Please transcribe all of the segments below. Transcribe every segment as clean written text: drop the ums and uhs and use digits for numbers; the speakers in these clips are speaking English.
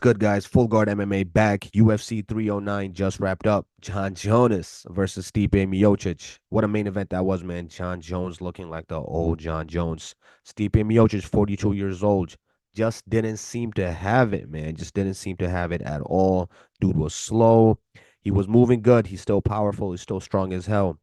Good guys, Full Guard MMA back. UFC 309 just wrapped up. John Jonas versus Stipe Miocic. What a main event that was, man. John Jones looking like the old John Jones. Stipe Miocic, 42 years old. Just didn't seem to have it, man. Just didn't seem to have it at all. Dude was slow. He was moving good. He's still powerful. He's still strong as hell.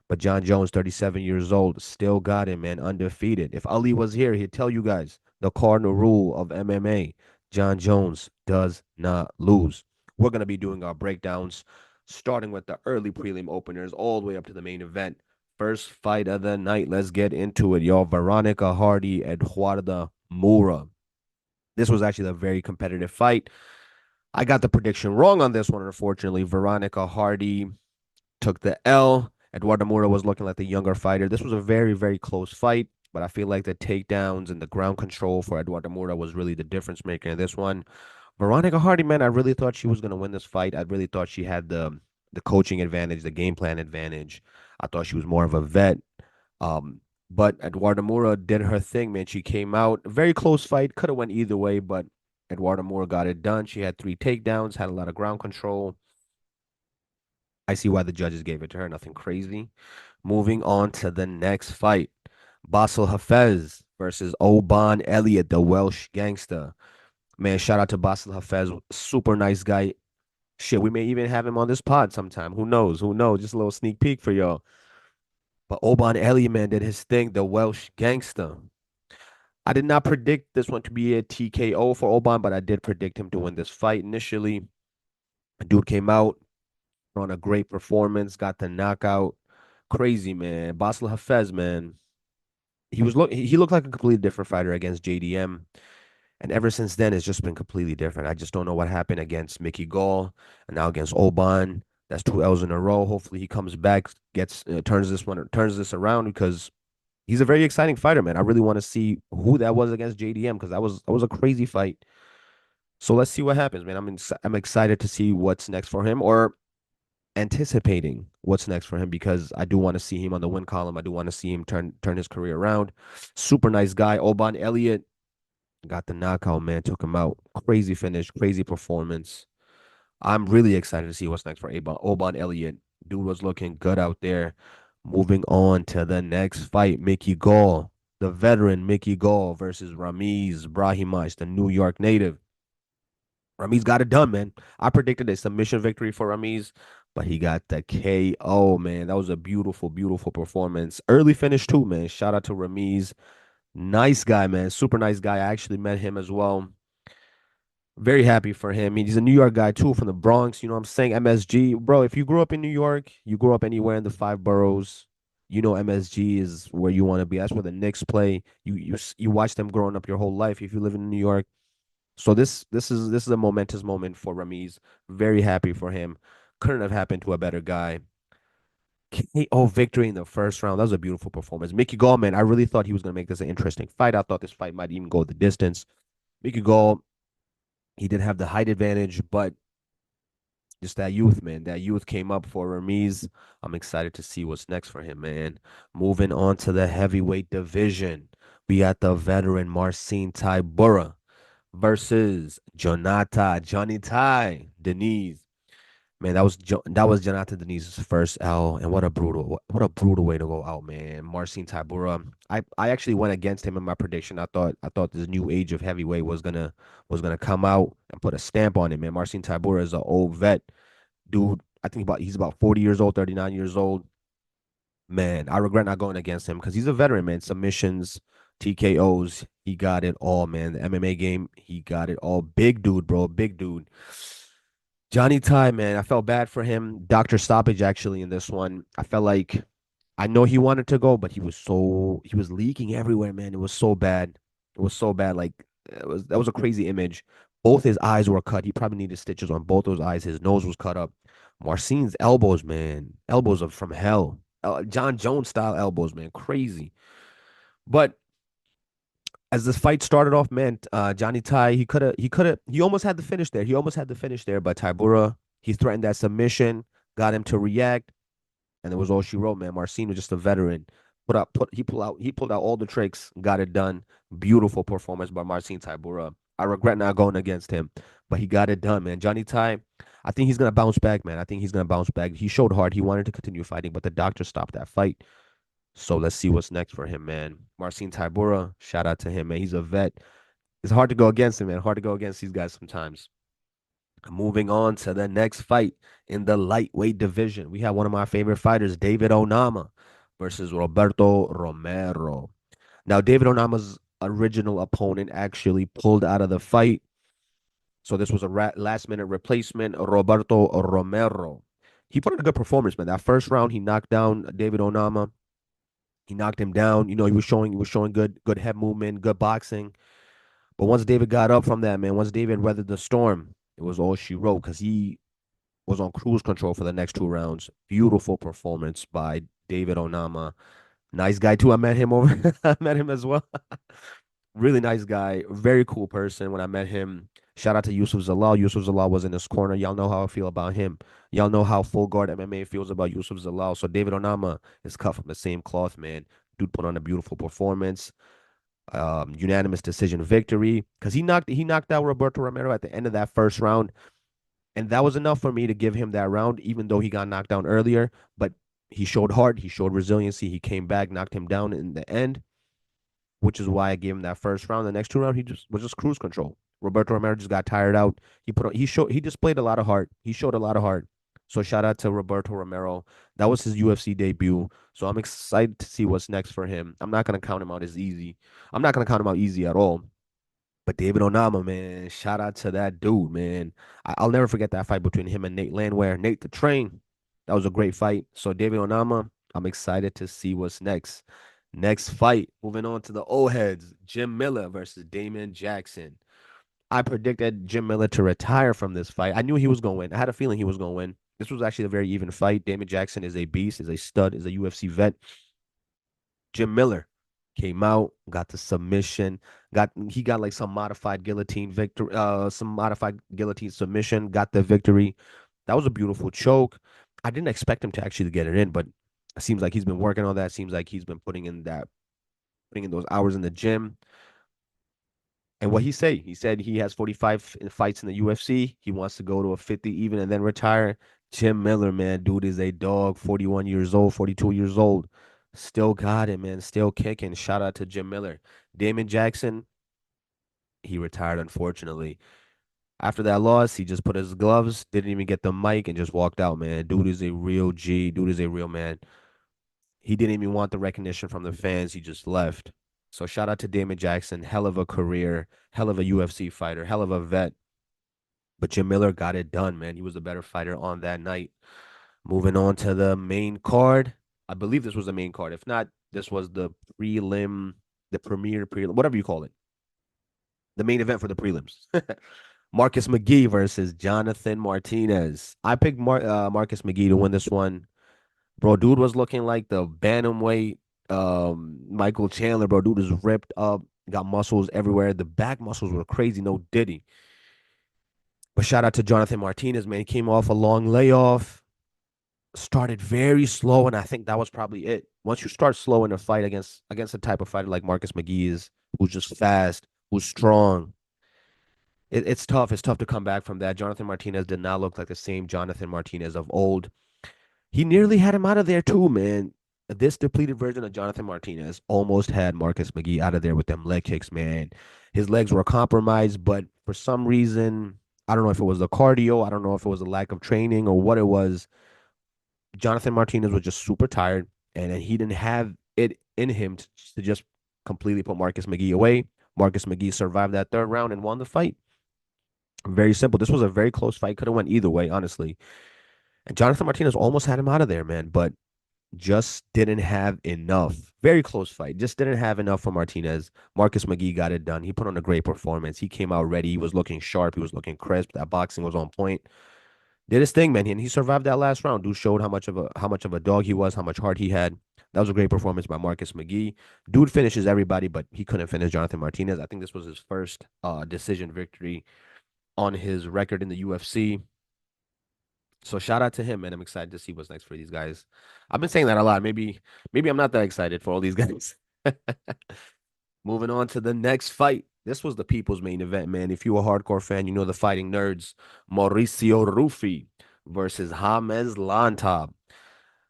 But John Jones, 37 years old, still got him, man, undefeated. If Ali was here, he'd tell you guys the cardinal rule of MMA. John Jones does not lose. We're going to be doing our breakdowns, starting with the early prelim openers all the way up to the main event. First fight of the night. Let's get into it, y'all. Veronica Hardy, Eduarda Mura. This was actually a very competitive fight. I got the prediction wrong on this one, unfortunately. Veronica Hardy took the L. Eduardo Mura was looking like the younger fighter. This was a very, very close fight, but I feel like the takedowns and the ground control for Eduardo Mura was really the difference maker in this one. Veronica Hardy, man, I really thought she was going to win this fight. I really thought she had the coaching advantage, the game plan advantage. I thought she was more of a vet. But Eduardo Mura did her thing, man. She came out, very close fight, could have went either way, but Eduardo Mura got it done. She had 3 takedowns, had a lot of ground control. I see why the judges gave it to her. Nothing crazy. Moving on to the next fight. Basel Hafez versus Oban Elliott, the Welsh gangster. Man, shout out to Basel Hafez. Super nice guy. Shit, we may even have him on this pod sometime. Who knows? Who knows? Just a little sneak peek for y'all. But Oban Elliott, man, did his thing. The Welsh gangster. I did not predict this one to be a TKO for Oban, but I did predict him to win this fight initially. Dude came out on a great performance, got the knockout. Crazy, man. Basel Hafez, man. He looked like a completely different fighter against JDM. And ever since then, it's just been completely different. I just don't know what happened against Mickey Gaul and now against Oban. That's 2 L's in a row. Hopefully he comes back, gets turns this around because he's a very exciting fighter, man. I really want to see who that was against JDM because that was a crazy fight. So let's see what happens, man. I'm excited to see what's next for him, or anticipating what's next for him, because I do want to see him on the win column. I do want to see him turn his career around. Super nice guy. Oban Elliott got the knockout, man. Took him out. Crazy finish, crazy performance. I'm really excited to see what's next for Oban Elliott. Dude was looking good out there. Moving on to the next fight, Mickey Gaul, the veteran Mickey Gaul versus Ramiz Brahimaj, the New York native. Ramiz got it done, man. I predicted a submission victory for Ramiz, but he got the KO, man. That was a beautiful, beautiful performance. Early finish too, man. Shout out to Ramiz. Nice guy, man. Super nice guy. I actually met him as well. Very happy for him. I mean, he's a New York guy too, from the Bronx. You know what I'm saying? MSG. Bro, if you grew up in New York, you grew up anywhere in the 5 boroughs, you know MSG is where you want to be. That's where the Knicks play. You watch them growing up your whole life if you live in New York. So this is a momentous moment for Ramiz. Very happy for him. Couldn't have happened to a better guy. KO victory in the first round. That was a beautiful performance. Mickey Gall, man, I really thought he was gonna make this an interesting fight. I thought this fight might even go the distance. Mickey Gall, he did have the height advantage, but just that youth, man. That youth came up for Ramiz. I'm excited to see what's next for him, man. Moving on to the heavyweight division. We got the veteran Marcin Tybura versus Johnny Ty Diniz. Man, that was Jonathan Deniz's first L, and what a brutal way to go out, man. Marcin Tybura. I actually went against him in my prediction. I thought this new age of heavyweight was gonna come out and put a stamp on it, man. Marcin Tybura is an old vet, dude. I think he's about 40 years old, 39 years old. Man, I regret not going against him because he's a veteran, man. Submissions, TKOs, he got it all, man. The MMA game, he got it all. Big dude, bro, big dude. Johnny Ty, man, I felt bad for him. Doctor stoppage actually in this one. I felt like I know he wanted to go, but he was leaking everywhere, man. It was so bad. It was so bad. Like that was a crazy image. Both his eyes were cut. He probably needed stitches on both those eyes. His nose was cut up. Marcin's elbows, man. Elbows are from hell. John Jones style elbows, man. Crazy. But as this fight started off, man, Johnny Ty, he almost had the finish there. He almost had the finish there, but Tybura, he threatened that submission, got him to react, and it was all she wrote, man. Marcin was just a veteran. He pulled out all the tricks, got it done. Beautiful performance by Marcin Tybura. I regret not going against him. but he got it done, man. Johnny Ty, I think he's gonna bounce back, man. I think he's gonna bounce back. He showed hard. He wanted to continue fighting, but the doctor stopped that fight. So let's see what's next for him, man. Marcin Tybura, shout out to him, man. He's a vet. It's hard to go against him, man. Hard to go against these guys sometimes. Moving on to the next fight in the lightweight division, we have one of my favorite fighters, David Onama, versus Roberto Romero. Now, David Onama's original opponent actually pulled out of the fight. So this was a last minute replacement, Roberto Romero. He put in a good performance, man. That first round, he knocked down David Onama. He knocked him down. You know, he was showing good head movement, good boxing. But once David got up from that, man, once David weathered the storm, it was all she wrote because he was on cruise control for the next 2 rounds. Beautiful performance by David Onama. Nice guy too. I met him over. I met him as well. Really nice guy. Very cool person when I met him. Shout out to Yusuf Zalal. Yusuf Zalal was in his corner. Y'all know how I feel about him. Y'all know how Full Guard MMA feels about Yusuf Zalal. So David Onama is cut from the same cloth, man. Dude put on a beautiful performance. Unanimous decision victory because he knocked out Roberto Romero at the end of that first round, and that was enough for me to give him that round, even though he got knocked down earlier. But he showed heart, he showed resiliency, he came back, knocked him down in the end, which is why I gave him that first round. The next 2 rounds, he just was just cruise control. Roberto Romero just got tired out. He displayed a lot of heart. He showed a lot of heart. So shout out to Roberto Romero. That was his UFC debut. So I'm excited to see what's next for him. I'm not gonna count him out as easy. I'm not gonna count him out easy at all. But David Onama, man, shout out to that dude, man. I'll never forget that fight between him and Nate Landwehr. Nate the Train. That was a great fight. So David Onama, I'm excited to see what's next. Next fight, moving on to the old heads, Jim Miller versus Damon Jackson. I predicted Jim Miller to retire from this fight. I knew he was going to win. I had a feeling he was going to win. This was actually a very even fight. Damon Jackson is a beast, is a stud, is a UFC vet. Jim Miller came out, got the submission, got like some modified guillotine victory, some modified guillotine submission, got the victory. That was a beautiful choke. I didn't expect him to actually get it in, but it seems like he's been working on that. Seems like he's been putting in those hours in the gym. And what he said he has 45 fights in the UFC. He wants to go to a 50 even and then retire. Jim Miller, man, dude is a dog, 41 years old, 42 years old. Still got it, man. Still kicking. Shout out to Jim Miller. Damon Jackson, he retired, unfortunately. After that loss, he just put his gloves, didn't even get the mic, and just walked out, man. Dude is a real G. Dude is a real man. He didn't even want the recognition from the fans. He just left. So shout out to Damon Jackson. Hell of a career, hell of a UFC fighter, hell of a vet. But Jim Miller got it done, man. He was a better fighter on that night. Moving on to the main card. I believe this was the main card. If not, this was the prelim, the premier prelim, whatever you call it. The main event for the prelims. Marcus McGee versus Jonathan Martinez. I picked Marcus McGee to win this one. Bro, dude was looking like the bantamweight Michael Chandler, bro. Dude is ripped up, got muscles everywhere. The back muscles were crazy, no diddy. But shout out to Jonathan Martinez, man. He came off a long layoff, started very slow, and I think that was probably it. Once you start slow in a fight against a type of fighter like Marcus McGee is, who's just fast, who's strong, it's tough. It's tough to come back from that. Jonathan Martinez did not look like the same Jonathan Martinez of old. He nearly had him out of there too, man. This depleted version of Jonathan Martinez almost had Marcus McGee out of there with them leg kicks, man. His legs were compromised, but for some reason, I don't know if it was the cardio, I don't know if it was a lack of training or what it was. Jonathan Martinez was just super tired, and then he didn't have it in him to just completely put Marcus McGee away. Marcus McGee survived that third round and won the fight. Very simple. This was a very close fight. Could have went either way, honestly. And Jonathan Martinez almost had him out of there, man, but just didn't have enough. Very close fight. Just didn't have enough for Martinez. Marcus McGee got it done. He put on a great performance. He came out ready. He was looking sharp. He was looking crisp. That boxing was on point. Did his thing, man. And he survived that last round. Dude showed how much of a dog he was, how much heart he had. That was a great performance by Marcus McGee. Dude finishes everybody, but he couldn't finish Jonathan Martinez. I think this was his first decision victory on his record in the UFC. So shout out to him, man. I'm excited to see what's next for these guys. I've been saying that a lot. Maybe I'm not that excited for all these guys. Moving on to the next fight. This was the people's main event, man. If you're a hardcore fan, you know the fighting nerds. Mauricio Rufy versus James Lantop.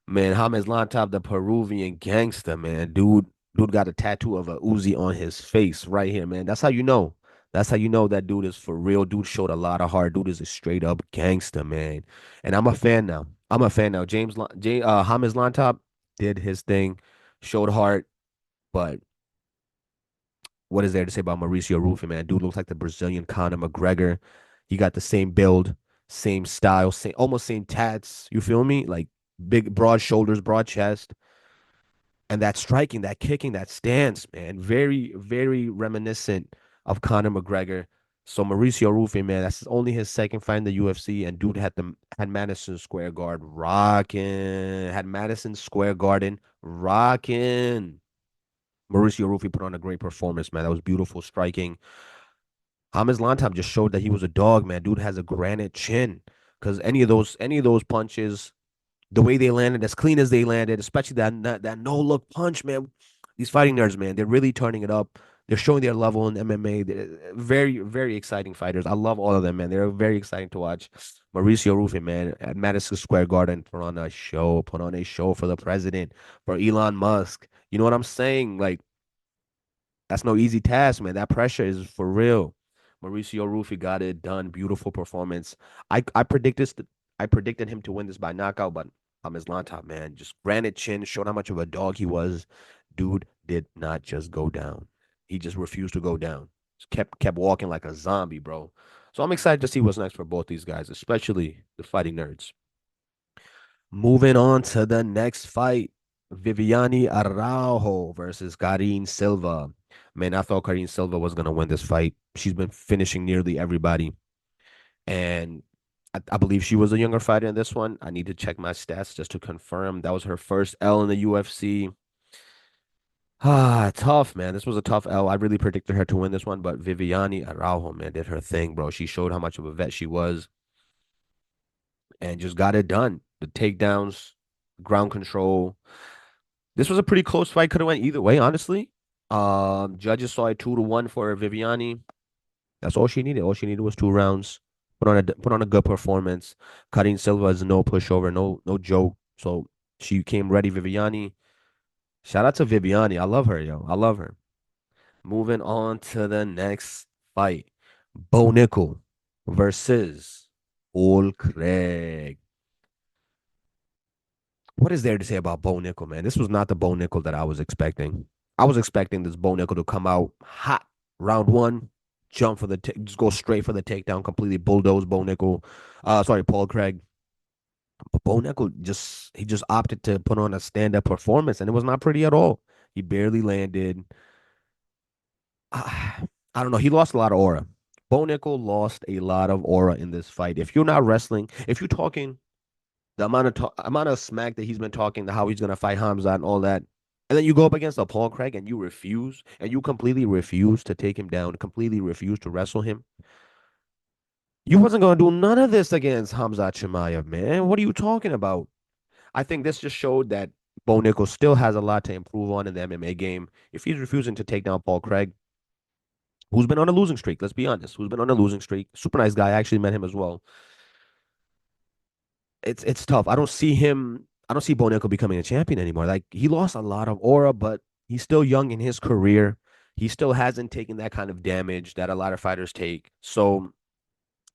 Man, James Lantop, the Peruvian gangster, man. Dude got a tattoo of a Uzi on his face right here, man. That's how you know. That's how you know that dude is for real. Dude showed a lot of heart. Dude is a straight up gangster, man. And I'm a fan now. I'm a fan now. James Lantop did his thing, showed heart, but what is there to say about Mauricio Rufy, man? Dude looks like the Brazilian Conor McGregor. He got the same build, same style, same almost same tats. You feel me? Like big, broad shoulders, broad chest, and that striking, that kicking, that stance, man. Very, very reminiscent of Conor McGregor. So Mauricio Rufy, man, that's only his second fight in the UFC, and dude had Madison Square Garden rocking, had Madison Square Garden rocking. Mauricio Rufy put on a great performance, man. That was beautiful striking. James Lantop just showed that he was a dog, man. Dude has a granite chin. Because any of those punches, the way they landed, as clean as they landed, especially that no look punch, man. These fighting nerds, man, they're really turning it up. They're showing their level in MMA. They're very, very exciting fighters. I love all of them, man. They're very exciting to watch. Mauricio Rufy, man, at Madison Square Garden, put on a show for the president, for Elon Musk. You know what I'm saying? Like, that's no easy task, man. That pressure is for real. Mauricio Rufy got it done. Beautiful performance. I predicted him to win this by knockout, but I'm his Lantop, man. Just granite chin, showed how much of a dog he was. Dude did not just go down. He just refused to go down. Just kept walking like a zombie, bro. So I'm excited to see what's next for both these guys, especially the fighting nerds. Moving on to the next fight, Viviane Araujo versus Karine Silva. Man, I thought Karine Silva was gonna win this fight. She's been finishing nearly everybody, and I believe she was a younger fighter in this one. I need to check my stats just to confirm. That was her first L in the UFC. Ah, tough, man. This was a tough L. I really predicted her to win this one, but Viviane Araujo, man, did her thing, bro. She showed how much of a vet she was and just got it done. The takedowns, ground control. This was a pretty close fight. Could have went either way, honestly. Judges saw it 2-1 for Viviani. That's all she needed. All she needed was 2 rounds. Put on a good performance. Karine Silva is no pushover, no joke. So she came ready. Viviani. Shout out to Viviani. I love her, yo. I love her. Moving on to the next fight. Bo Nickel versus Paul Craig. What is there to say about Bo Nickel, man? This was not the Bo Nickel that I was expecting. I was expecting this Bo Nickel to come out hot round one, jump for just go straight for the takedown, completely bulldoze Bo Nickel. Sorry, Paul Craig. But Bo Nickel just opted to put on a stand up performance, and it was not pretty at all. He barely landed. I don't know. He lost a lot of aura. Bo Nickel lost a lot of aura in this fight. If you're not wrestling, if you're talking the amount of smack that he's been talking to how he's gonna fight Hamza and all that, and then you go up against a Paul Craig and you refuse, and you completely refuse to take him down, completely refuse to wrestle him. You wasn't gonna do none of this against Hamza Chimaev, man. What are you talking about? I think this just showed that Bo Nichols still has a lot to improve on in the MMA game. If he's refusing to take down Paul Craig, who's been on a losing streak, let's be honest, who's been on a losing streak, super nice guy. I actually met him as well. It's tough. I don't see Bo Nickal becoming a champion anymore. Like he lost a lot of aura, but he's still young in his career. He still hasn't taken that kind of damage that a lot of fighters take. So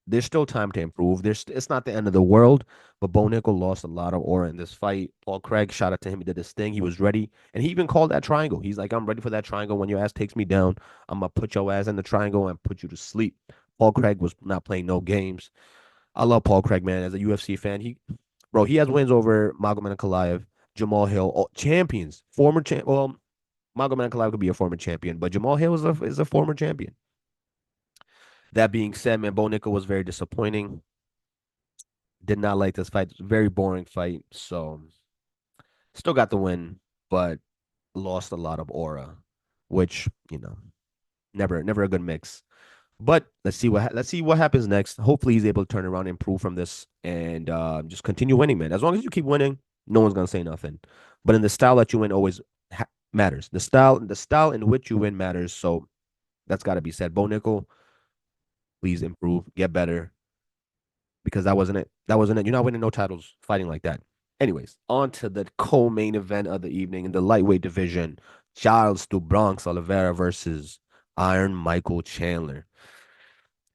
there's still time to improve. It's not the end of the world, but Bo Nickal lost a lot of aura in this fight. Paul Craig, shout out to him. He did his thing. He was ready. And he even called that triangle. He's like, I'm ready for that triangle. When your ass takes me down, I'm gonna put your ass in the triangle and put you to sleep. Paul Craig was not playing no games. I love Paul Craig, man. As a UFC fan, he has wins over Magomed Ankalaev, Jamal Hill, all, champions, former champ. Well, Magomed Ankalaev could be a former champion, but Jamal Hill is a former champion. That being said, man, Bo Nickal was very disappointing. Did not like this fight. Very boring fight. So still got the win, but lost a lot of aura, which never a good mix. But let's see what happens next. Hopefully, he's able to turn around, and improve from this, and just continue winning, man. As long as you keep winning, no one's gonna say nothing. But in the style that you win always matters. The style in which you win matters. So That's got to be said. Bo Nickel, please improve, get better, because that wasn't it. That wasn't it. You're not winning no titles fighting like that. Anyways, on to the co-main event of the evening in the lightweight division. Charles do Bronx Oliveira versus Iron Michael Chandler.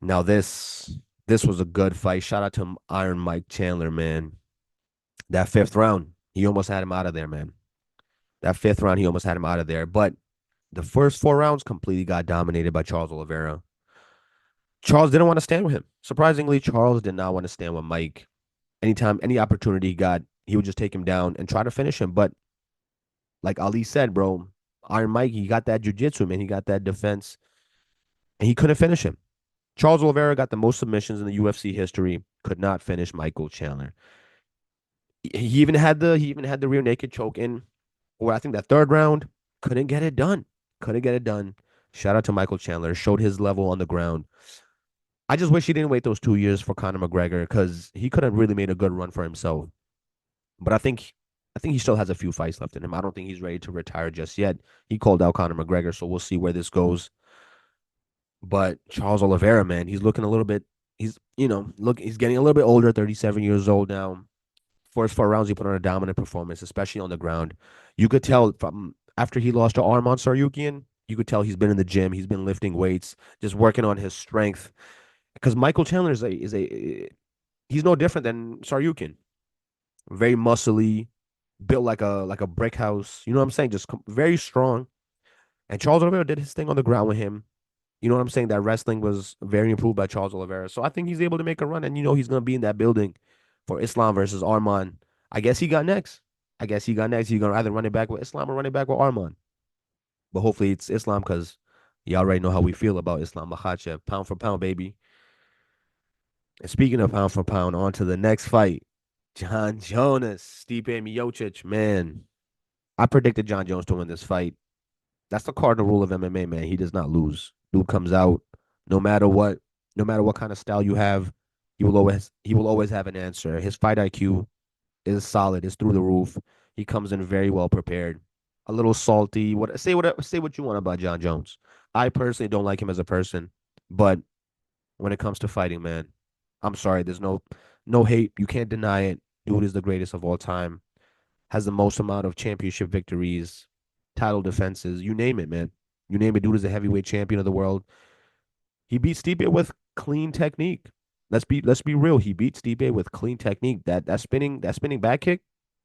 Now this was a good fight. Shout out to Iron Mike Chandler, man. That fifth round, he almost had him out of there, man. That fifth round, he almost had him out of there. But the first 4 rounds completely got dominated by Charles Oliveira. Charles didn't want to stand with him. Surprisingly, Charles did not want to stand with Mike. Anytime, any opportunity he got, he would just take him down and try to finish him. But like Ali said, bro, Iron Mike, he got that jujitsu, man. He got that defense, and he couldn't finish him. Charles Oliveira got the most submissions in the UFC history. Could not finish Michael Chandler. He even had the rear naked choke in, or I think that third round. Couldn't get it done. Couldn't get it done. Shout out to Michael Chandler. Showed his level on the ground. I just wish he didn't wait those 2 years for Conor McGregor because he could have really made a good run for himself. But I think he still has a few fights left in him. I don't think he's ready to retire just yet. He called out Conor McGregor, so we'll see where this goes. But Charles Oliveira, man, he's looking a little bit. He's getting a little bit older, 37 years old now. First 4 rounds, he put on a dominant performance, especially on the ground. You could tell from after he lost to Arman Saryukian, you could tell he's been in the gym, he's been lifting weights, just working on his strength. Because Michael Chandler he's no different than Saryukian. Very muscly, built like a brick house. You know what I'm saying? Just very strong. And Charles Oliveira did his thing on the ground with him. You know what I'm saying? That wrestling was very improved by Charles Oliveira. So I think he's able to make a run, and he's gonna be in that building for Islam versus Arman. I guess he got next. I guess he got next. He's gonna either run it back with Islam or run it back with Arman. But hopefully it's Islam because you already know how we feel about Islam Makhachev. Pound for pound, baby. And speaking of pound for pound, on to the next fight. John Jones, Stipe Miocic, man. I predicted John Jones to win this fight. That's the cardinal rule of MMA, man. He does not lose. Dude comes out, no matter what, no matter what kind of style you have, he will always have an answer. His fight IQ is solid, is through the roof. He comes in very well prepared. A little salty. Say what you want about John Jones. I personally don't like him as a person, but when it comes to fighting, man, I'm sorry. There's no hate. You can't deny it. Dude is the greatest of all time. Has the most amount of championship victories, title defenses, you name it, man. You name it. Dude is a heavyweight champion of the world. He beat Stipe with clean technique. Let's be real. He beat Stipe with clean technique. That spinning back kick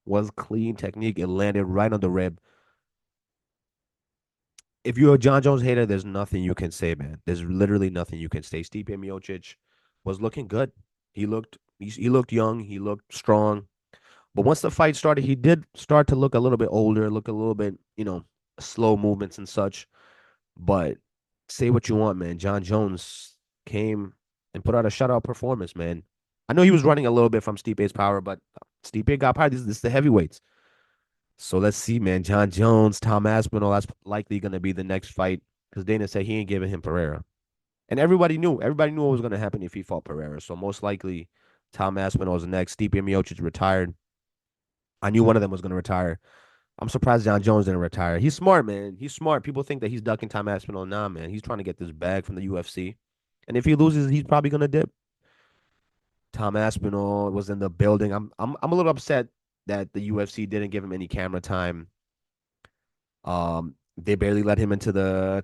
was clean technique. It landed right on the rib. If you're a John Jones hater, there's nothing you can say, man. There's literally nothing you can say. Stipe Miocic was looking good. He looked young. He looked strong. But once the fight started, he did start to look a little bit older, look a little bit, slow movements and such. But say what you want, man. John Jones came and put out a shutout performance, man. I know he was running a little bit from Stipe's power, but Stipe got power. This is the heavyweights. So let's see, man. John Jones, Tom Aspinall, that's likely going to be the next fight because Dana said he ain't giving him Pereira. And everybody knew what was going to happen if he fought Pereira. So most likely, Tom Aspinall is next. Stipe Miocic retired. I knew one of them was going to retire. I'm surprised John Jones didn't retire. He's smart, man. He's smart. People think that he's ducking Tom Aspinall. Nah, man. He's trying to get this bag from the UFC. And if he loses, he's probably gonna dip. Tom Aspinall was in the building. I'm a little upset that the UFC didn't give him any camera time. They barely let him into the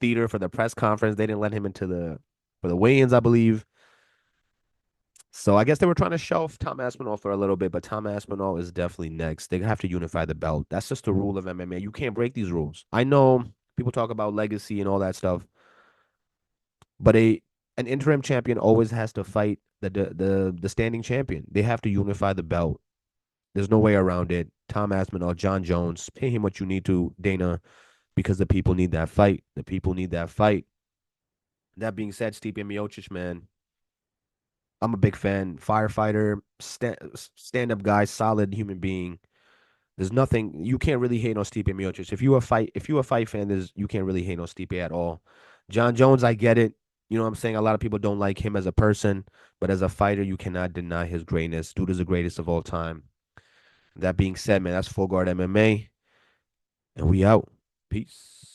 theater for the press conference. They didn't let him into the for the weigh-ins, I believe. So I guess they were trying to shelf Tom Aspinall for a little bit, but Tom Aspinall is definitely next. They have to unify the belt. That's just the rule of MMA. You can't break these rules. I know people talk about legacy and all that stuff, but an interim champion always has to fight the standing champion. They have to unify the belt. There's no way around it. Tom Aspinall, John Jones, pay him what you need to, Dana, because the people need that fight. The people need that fight. That being said, Stipe Miocic, man, I'm a big fan. Firefighter, stand up guy, solid human being. There's nothing you can't really hate on Stipe Miocic. If you a fight fan, you can't really hate on Stipe at all. John Jones, I get it. You know what I'm saying? A lot of people don't like him as a person, but as a fighter, you cannot deny his greatness. Dude is the greatest of all time. That being said, man, that's Full Guard MMA, and we out. Peace.